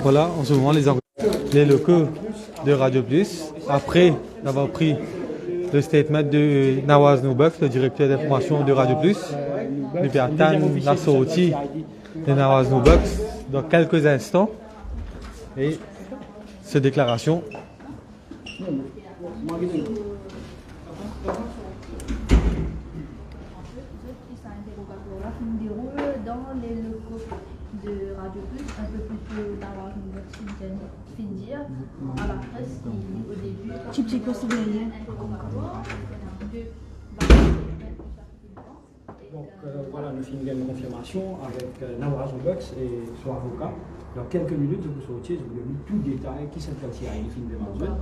Voilà, en ce moment, les locaux de Radio Plus, après avoir pris le statement de Nawaz Noubek, le directeur d'information de Radio Plus, nous puis attendre la sortie de Nawaz Noubek dans quelques instants. Et cette déclaration. Dans les locaux de Radio Plus, un peu plus tôt d'avoir une dire à la presse qui, au début, donc voilà, nous finissons une confirmation avec Nawaz Noubek et son avocat. Dans quelques minutes, vous sortir, je vous donne tout détail qui s'est passé à une fin de mandat.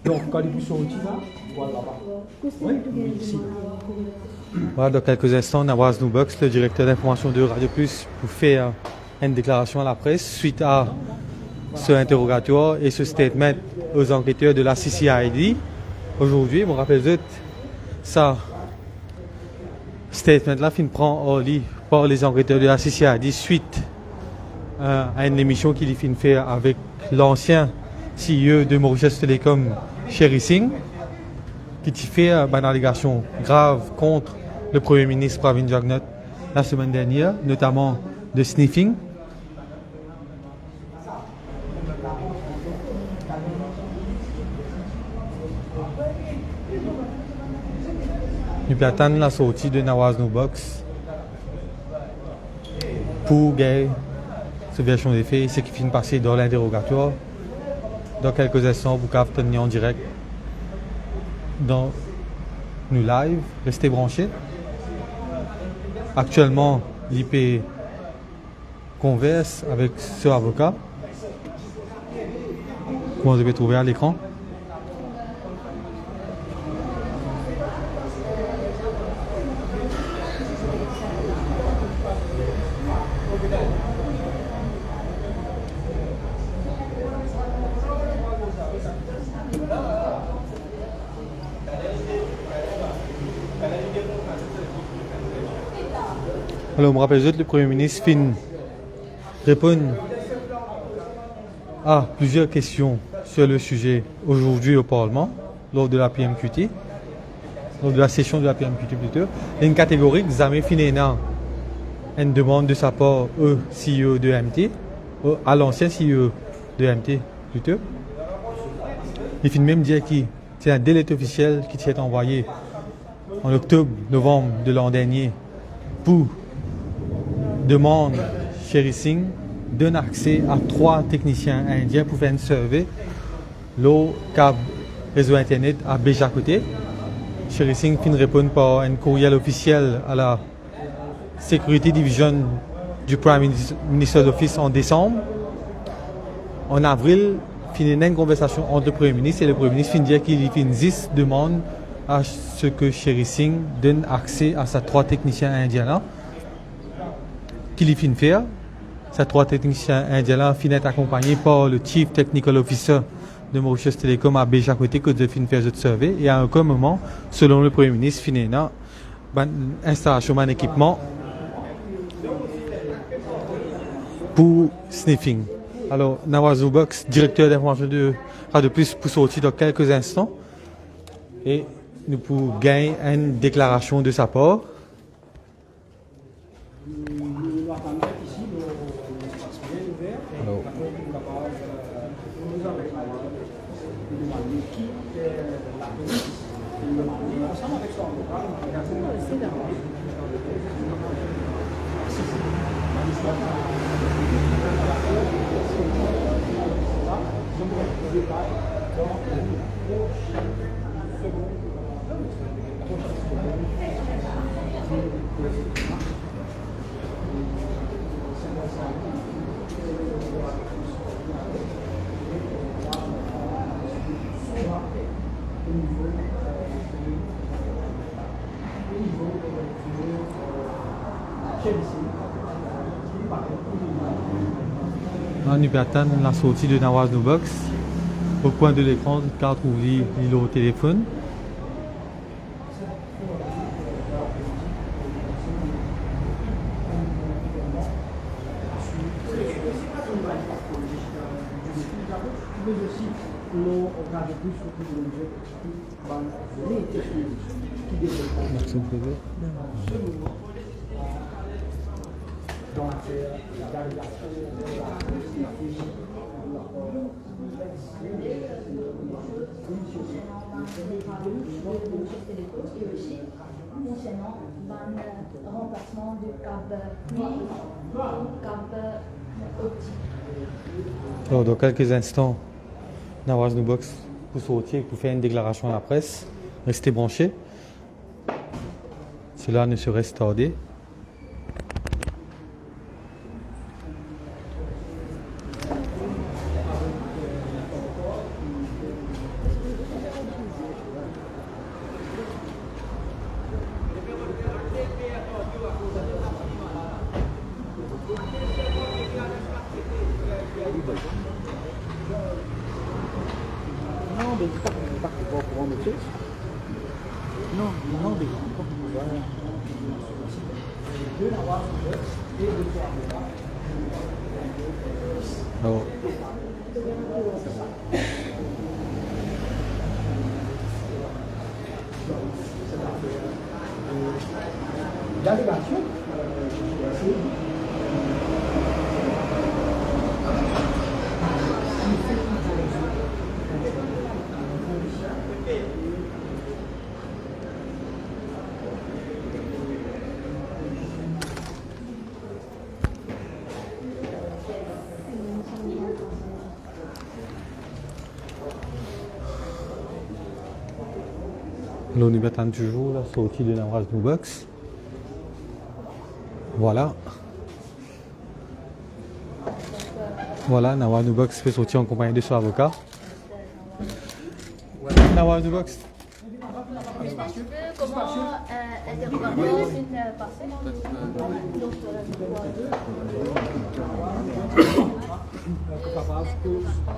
Donc, quand il est sorti là, voilà, dans quelques instants, Nawaz Noubek, le directeur d'information de Radio Plus, pour faire une déclaration à la presse suite à ce interrogatoire et ce statement aux enquêteurs de la CCID. Aujourd'hui, je me rappelle ça statement-là fin prend au lit par les enquêteurs de la CCID suite à une émission qu'il fin faire avec l'ancien CEO de Mauritius Telecom, Sherry Singh, qui fait une allégation grave contre le Premier ministre Pravin Jagnat la semaine dernière, notamment de sniffing. Nous pouvons attendre la sortie de Nawaz Noubek pour gagner cette version des faits, ce qui finit passer dans l'interrogatoire. Dans quelques instants, vous pouvez tenir en direct dans nos lives. Restez branchés. Actuellement, l'IP converse avec ce avocat. Comment vous avez trouvé à l'écran? Alors, je me rappelle que le Premier ministre fin répond à plusieurs questions sur le sujet aujourd'hui au Parlement, lors de la PMQT, lors de la session de la PMQT plutôt. Et une catégorie, jamais fini une demande de sa part au CEO de MT, à l'ancien CEO de MT plutôt. Il finit même dire que c'est un délai officiel qui s'est envoyé en octobre-novembre de l'an dernier pour demande Sherry Singh donne accès à 3 techniciens indiens pour faire une survey le câble réseau internet à Béja côté. Sherry Singh fin répond par un courriel officiel à la Security Division du Prime Minister's Office en décembre. En avril, fin une conversation entre le Premier ministre et le Premier ministre fin dire qu'il fin 10 demandes à ce que Sherry Singh donne accès à ces 3 techniciens indiens là. Qu'il y fin faire. Ces 3 techniciens indiens-là finissent accompagnés par le Chief Technical Officer de Mauritius Telecom à Béja côté que de fin faire cette survey. Et à un moment, selon le Premier ministre, finit installation d'un équipement pour sniffing. Alors, Nawaz Noubek, directeur d'information de Radio Plus, pour sortir dans quelques instants. Et nous pouvons gagner une déclaration de sa part. Nous pouvons attendre la sortie de Nawaz Noubek. Au coin de l'écran, car trouve le téléphone. Mais aussi, l'on regarde plus sur tout le jeu qui développe dans l'affaire et aussi concernant le remplacement du câble nuit au câble optique. Alors, dans quelques instants, Nawaz Nubox pour sortir pour faire une déclaration à la presse. Restez branchés. Cela ne serait tardé. Non, mais pas au courant de choses. Non, mais Alors, l'allégation, là, on attend toujours la sortie de Nawaz Nubox. Voilà. Voilà, Nawaz Nubox fait sortir en compagnie de son avocat. Nawaz Nubox. Comment interroger une parcelle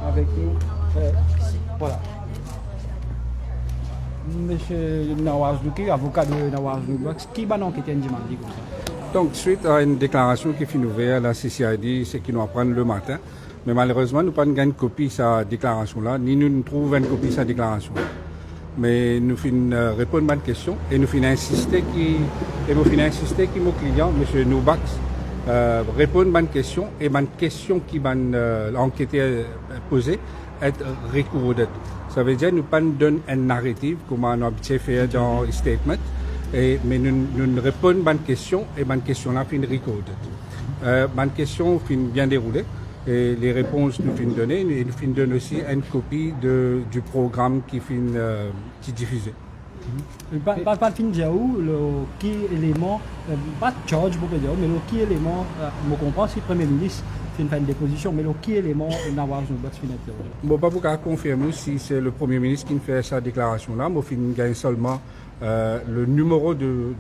avec nous. Voilà. Monsieur Nawaz Douki, avocat de Nawaz Nubox, qui va enquêter un dimanche comme ça? Donc, suite à une déclaration qui finit ouverte à la CCID, c'est qu'ils nous apprennent le matin. Mais malheureusement, nous n'avons pas une copie de sa déclaration-là, ni nous ne trouvons une copie de sa déclaration. Mais nous finissons répondre à une question et nous finissons insister que mon client, M. Nubox, répondre à une question et une question qui m'a enquêté posée est recordée. Ça veut dire que nous ne donnons pas une narrative comme on a fait dans le statement. Mais nous répondons à une question et une question-là fin recordée. Une question fin bien déroulée et les réponses nous fin données et nous fin donner aussi une copie du programme qui est diffusé. Pas fin dire où, qui élément, pas de charge pour dire, mais qui élément, je comprends si le Premier ministre fait une déposition, mais qui élément Nawaz Nubox fin interroger. Bon, pas pour confirmer si c'est le Premier ministre qui fait sa déclaration-là, mais fin gagne seulement le numéro de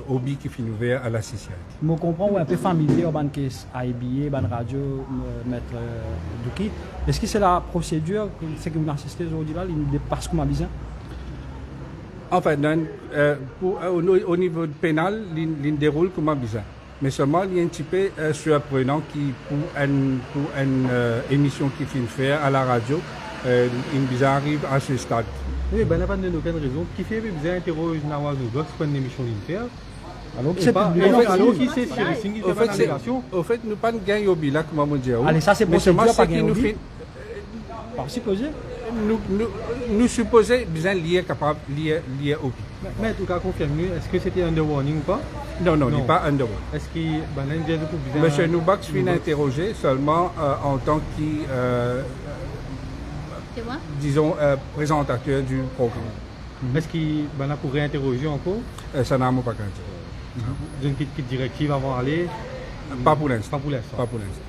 hobby qui finit ouvert à la CCI. Je comprends, ouais, un peu familier au ban caisse AIBA, ban radio, maître Douki. Est-ce que c'est la procédure, c'est que vous assistez aujourd'hui là, il dépasse comme besoin? En fait, au niveau pénal, il déroule comme besoin. Mais seulement, il y a un petit peu surprenant qui, pour une émission qui finit faire à la radio, il arrive à ce stade. Oui, ben, il n'y a pas de aucune raison. Qui fait que vous interroger Nawaz Nubox pour une émission d'Inter? Alors qui c'est Thierry Au fait, nous pas de gain au bilan, comme on dit. Allez, ça c'est procédure, pas gain au bilan. Par supposé? Nous supposons bien lié capable lié au bilan. Mais en tout cas, confirmé, est-ce que c'était under warning ou pas? Non, il n'est pas under warning. Est-ce qu'il vient de bien... Monsieur Nubox finit interrogé seulement en tant que disons, présentateur du programme. Est-ce qu'il pourrait interroger encore? Ça n'a pas qu'à dire. Une petite directive avant d'aller? Pas pour l'instant. Pas pour l'instant.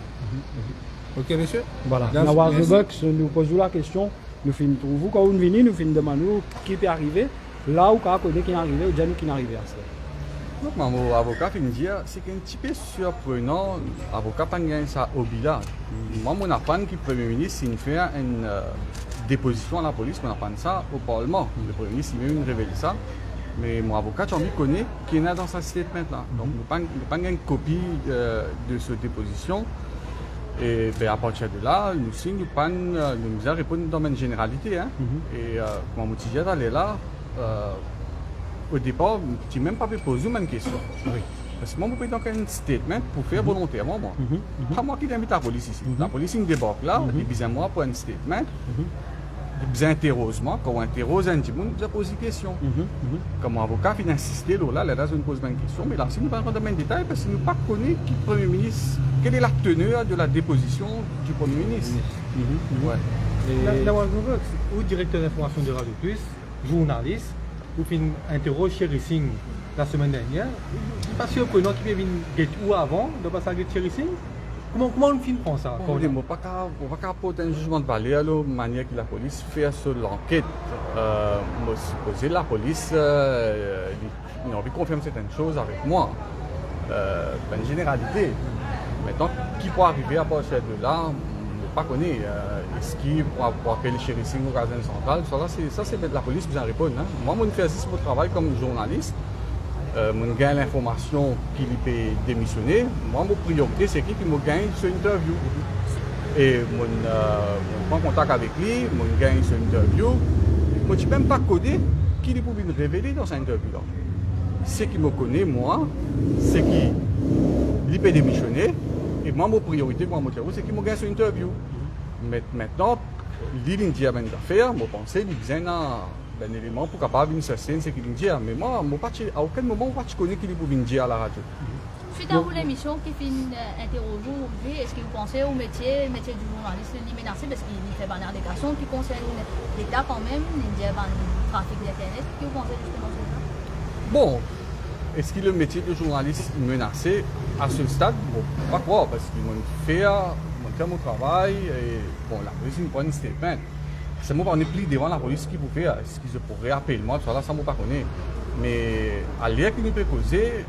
Ok, monsieur? Voilà. Nawaz Nubox nous pose la question. Nous finissons trouver quand on vient, nous finissons demander qui peut arriver. Là où on connaît qui est arrivé, ou déjà nous qui est arrivé à ça. Donc, mon avocat peut me dire c'est un petit peu surprenant. L'avocat pas gagné ça au bilan. Moi, mon apprend que le Premier ministre il fait une déposition à la police, on apprend ça au Parlement. Le Premier ministre il même révèle ça. Mais mon avocat, j'ai envie de connaître qui est dans sa statement là. Donc, nous pas une copie de cette déposition. Et ben, à partir de là, nous aussi, nous allons répondre dans une généralité. Hein. Et quand je suis allé là, au départ, je n'ai même pas posé une question. Oui. Parce que moi, je peux donc un statement pour faire volontairement. Moi. Pas moi qui invite la police ici. La police, il débarque là, il besoin moi pour un statement. Il interroge moi, quand on interroge un petit monde, il pose des questions. Comme avocat, il insiste là, là, je ne pose pas une question, mais là, si nous ne parlons pas de détails, parce que nous ne connaissons pas qui Premier ministre, quelle est la teneur de la déposition du Premier ministre. Ouais. Ou directeur d'information de Radio Plus, journaliste, ou fin interroge Cherry Singh la semaine dernière. Je ne suis pas sûr que nous qui venir get ou avant de passer à Cherry Singh. Comment on finit prend ça? On ne peut pas apporter un jugement de valeur de la manière que la police fait sur l'enquête. Je suppose la police a envie de confirmer certaines choses avec moi. Une généralité. Maintenant, qui peut arriver à partir de là, je ne pas connaître. Est-ce qu'il pour appeler Cherry Singh au magasin central? Ça, c'est la police qui vous répond. Hein. Moi, je fais aussi mon travail comme journaliste. Je gagne l'information qu'il peut démissionner. Moi, ma priorité, c'est qu'il me gagne cette interview. Et je prends contact avec lui, je gagne cette interview. Je ne peux même pas coder qu'il peut me révéler dans cette interview-là. Ce qui me connaît, moi, c'est qu'il peut démissionner. Et moi, ma priorité, c'est qu'il me gagne cette interview. Maintenant, l'île dit à une affaire, je pense qu'il y a un élément pour capable de s'assurer ce qu'il dit. Mais moi, à aucun moment, je ne connais qu'il peut dire à la radio. Suite à l'émission qui finit interroger aujourd'hui, est-ce que vous pensez au métier du journaliste menacé parce qu'il fait une déclaration qui concerne l'État quand même, il y a un trafic d'Internet. Qu'est-ce que vous pensez justement de ça? Bon, est-ce que le métier de journaliste est menacé à ce stade? Bon, pas quoi, parce qu'ils m'ont fait mon travail et bon, la police me prend un statement. C'est moi on est plus devant la police qui peut faire, est-ce qu'ils pourraient appeler moi, ça ne me pas connaître. Mais à l'air qu'il nous peut causer,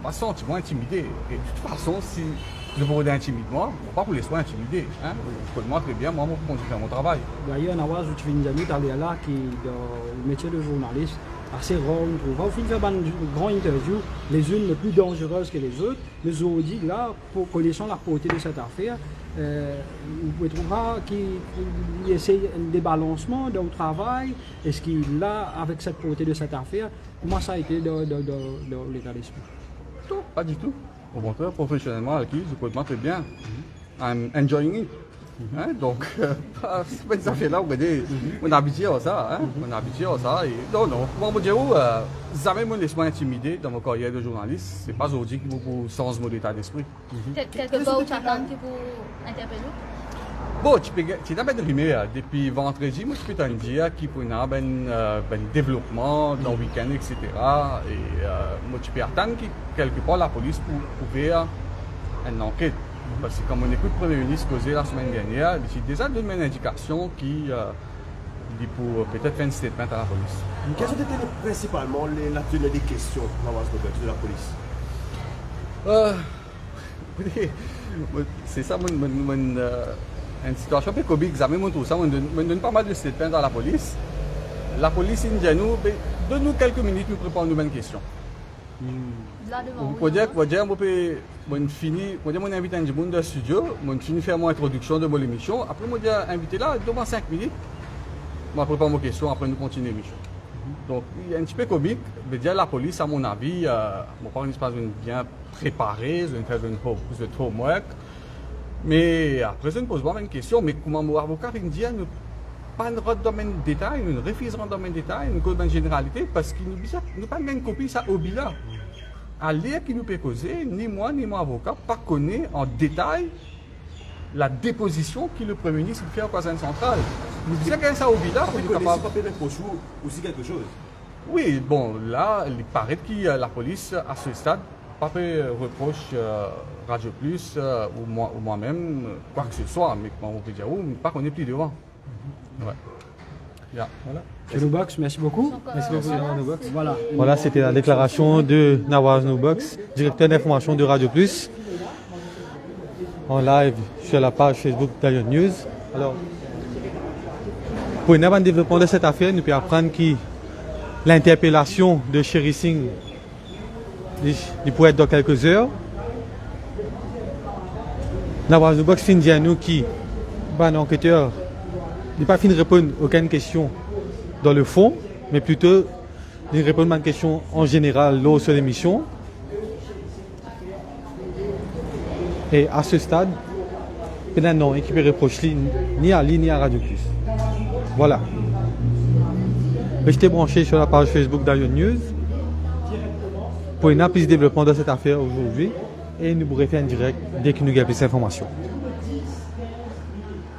pas sentiment intimidé. Et de toute façon, si je veux intimider moi, pas pour les soins intimidés. Hein? Je peux moi très bien, moi, je continue à faire mon travail. D'ailleurs, Nawaz, tu viens de dire là qui dans le métier de journaliste, assez rare, on trouve. Au fin de faire une grande interview, les unes les plus dangereuses que les autres, les autres disent là, pour connaissant la portée de cette affaire, vous pouvez trouver qu'il essaie un débalancement dans le travail. Est-ce qu'il a, avec cette portée de cette affaire, comment ça a été dans l'état d'esprit? Pas du tout. Au contraire, professionnellement, avec lui, je peux très bien. I'm enjoying it. Hein? Donc, c'est pas une affaire là où on est habitué à ça. Hein? On est habitué à ça. Et, non, moi, je dis, jamais je me laisse intimider dans ma carrière de journaliste. C'est pas aujourd'hui que vous changez mon état d'esprit. Quelque part où tu attends que vous interpellez? Bon, tu n'as pas de rumeur. Depuis vendredi, moi, je peux te dire qu'il y a un développement dans le week-end, etc. Et moi, tu peux attendre que quelque part la police pour ouvrir une enquête. Parce que comme on écoute le Premier ministre causer la semaine dernière, il a déjà donné une indication qu'il pour peut-être faire un statement à la police. Quelles ont été principalement la teneur des questions de la police? C'est ça, une situation un peu comique, ça me tout ça, on donne pas mal de statements à la police. La police indienne nous, donne-nous quelques minutes, nous préparons une bonne question. Vous pouvez dire que on finit, on invite un monde dans le studio, on finit faire mon introduction de mon émission, après on dit invité là, devant 5 minutes, on prépare mon question, après nous continuons l'émission. Donc il y a un petit peu comique, mais dire la police, à mon avis, mon parent n'est pas bien préparé, je vais faire une plus de homework. Mais après, je ne pose pas une question, mais comment mon avocat vient dire, nous pas dans le domaine de détail, nous refusons dans le domaine de détail, nous cause une généralité, parce qu'il nous pas une copie ça au bilan. À l'air qui nous peut causer, ni moi ni mon avocat pas connaît en détail la déposition que le Premier ministre fait au Conseil central. Nous disons qu'il y a ça au bilan. Vous connaissez pas peut-être aussi quelque chose? Oui, bon, là, il paraît que la police, à ce stade, pas fait reproche Radio Plus ou moi-même, quoi que ce soit, mais comment on peut dire, pas qu'on est plus devant. Ouais. Yeah. Voilà. Noubox, merci beaucoup. Merci beaucoup, Noubox. Voilà, c'était la déclaration de Nawaz Noubox, directeur d'information de Radio Plus, en live sur la page Facebook d'Allion News. Alors, pour un développement de cette affaire, nous pouvons apprendre que l'interpellation de Sherry Singh, il pourrait être dans quelques heures. Nawaz Box fin dire nous qui, ben enquêteur, il n'a pas fini de répondre à aucune question dans le fond, mais plutôt il répond à une question en général lors de l'émission. Et à ce stade, peut-être non, équipe reproche ni à lui ni à Radio Plus. Voilà. Restez branchés sur la page Facebook d'Ion News pour une plus de développement de cette affaire aujourd'hui et nous pourrez faire un direct dès que nous avons plus d'informations.